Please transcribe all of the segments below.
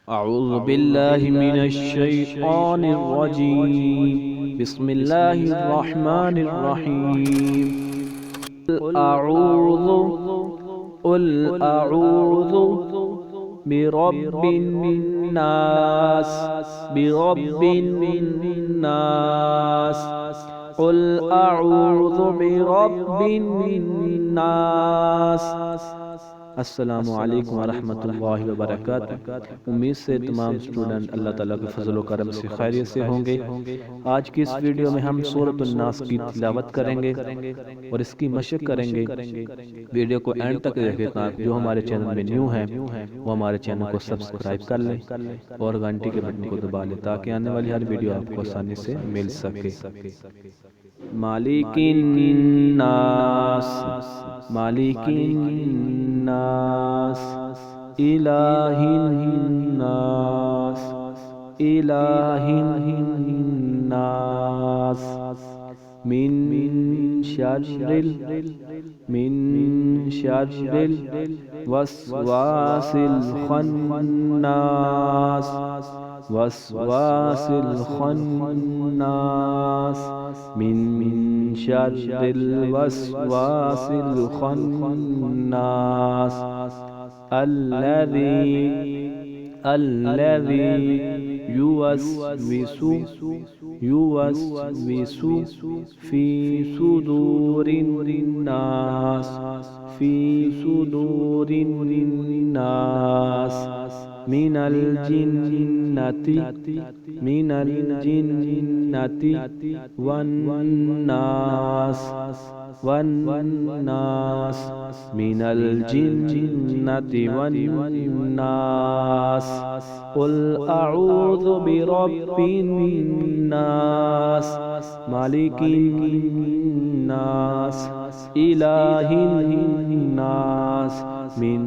अऊज़ु बिल्लाहि मिनश शैतानिर रजीम। बिस्मिल्लाहिर रहमानिर रहीम। अऊज़ु कुल अऊज़ु बिरब्बिन नास बिरब्बिन नास। कुल अऊज़ु बिरब्बिन नास। अस्सलामु अलैकुम वरहमतुल्लाहि वबरकातुहू। उम्मीद से तमाम स्टूडेंट अल्लाह ताला के फजल व करम से खैरियत से होंगे। आज की इस वीडियो में हम सूरतुन नास की तिलावत करेंगे और इसकी मशक करेंगे। वीडियो को एंड तक देखें ताकि जो हमारे चैनल में न्यू हैं वो हमारे चैनल को सब्सक्राइब कर लें और घंटी के बटन को दबा लें ताकि आने वाली हर वीडियो आपको आसानी से मिल सके। मालिकिन नास मालिकिन नास इलाहिन नास इलाहिन नास। मिन शर्रिल वस्वासिल खन्नास वस्वासिल खन्नास। मिन शर्रिल वस्वासिल खन्नास अल्लज़ी युवस्विसु फी सुदूरिन नास मिनल जिन्नति वन्नास मिनल जिन्नति वन्नास। कुल अऊज़ु बिरब्बिन नास मालिकिन नास इलाहिन नास मिन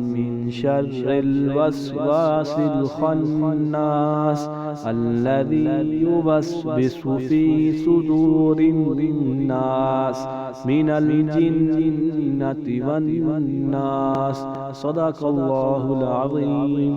शर्रिल वस्वासिल खन्नास अल्लज़ी युवस्विसु फी सुदूरिन नास मिनल जिन्नति वन्नास। सदक़ल्लाहुल अज़ीम।